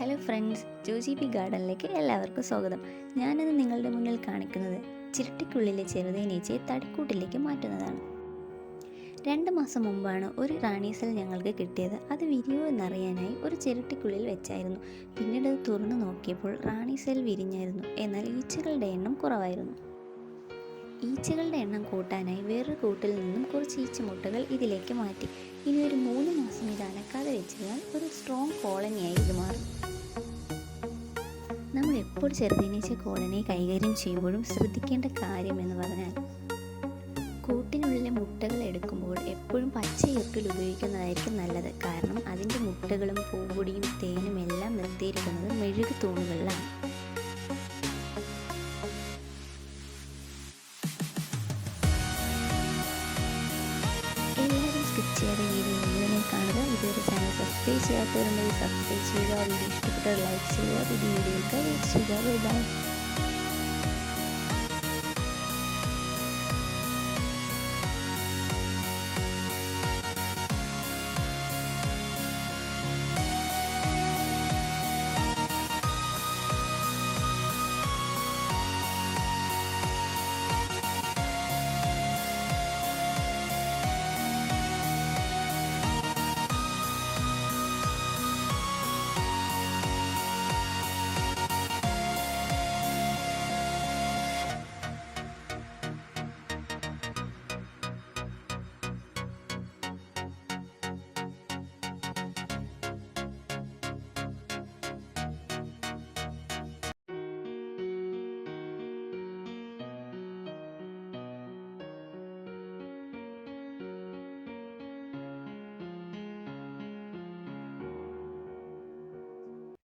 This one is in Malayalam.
ഹലോ ഫ്രണ്ട്സ്, ജോജി പി ഗാർഡനിലേക്ക് എല്ലാവർക്കും സ്വാഗതം. ഞാനിന്ന് നിങ്ങളുടെ മുന്നിൽ കാണിക്കുന്നത് ചിരട്ടിക്കുള്ളിലെ ചെറുതേനീച്ചയെ തടിക്കൂട്ടിലേക്ക് മാറ്റുന്നതാണ്. 2 മാസം മുമ്പാണ് ഒരു റാണീസെൽ ഞങ്ങൾക്ക് കിട്ടിയത്. അത് വിരിയോ എന്നറിയാനായി ഒരു ചിരട്ടിക്കുള്ളിൽ വെച്ചായിരുന്നു. പിന്നീട് അത് തുറന്നു നോക്കിയപ്പോൾ റാണീസെൽ വിരിഞ്ഞായിരുന്നു. എന്നാൽ ഈച്ചകളുടെ എണ്ണം കുറവായിരുന്നു. ഈച്ചകളുടെ എണ്ണം കൂട്ടാനായി വേറൊരു കൂട്ടിൽ നിന്നും കുറച്ച് ഈച്ചമുട്ടകൾ ഇതിലേക്ക് മാറ്റി. ഇനി ഒരു 3 മാസം ഇത് അനക്കാതെ വെച്ചാൽ ഒരു സ്ട്രോങ് കോളനിയായി ഇത് മാറും. നമ്മൾ എപ്പോൾ ചെറുതേനീച്ച കോളനി കൈകാര്യം ചെയ്യുമ്പോഴും ശ്രദ്ധിക്കേണ്ട കാര്യം എന്ന് പറഞ്ഞാൽ, കൂട്ടിനുള്ളിലെ മുട്ടകൾ എടുക്കുമ്പോൾ എപ്പോഴും പച്ചയൊട്ടിൽ ഉപയോഗിക്കുന്നതായിരിക്കും നല്ലത്. കാരണം അതിൻ്റെ മുട്ടകളും പൂമ്പൊടിയും തേനും എല്ലാം നിർത്തിയിരിക്കുന്നത് മെഴുകു തൂണുകളിലാണ്. എല്ലാവരും സ്കിപ്പ് ചെയ്യാതെ വീഡിയോ മുഴുവനായി കാണുക. ഇതുവരെ ചാനൽ സബ്സ്ക്രൈബ് ചെയ്യാത്തവരുണ്ടെങ്കിൽ സബ്സ്ക്രൈബ് ചെയ്യുക. വീഡിയോ ഇഷ്ടപ്പെട്ടാൽ ലൈക്ക് ചെയ്യുക. പുതിയ വീഡിയോകൾക്ക് വെയിറ്റ് ചെയ്യുക. ബൈ.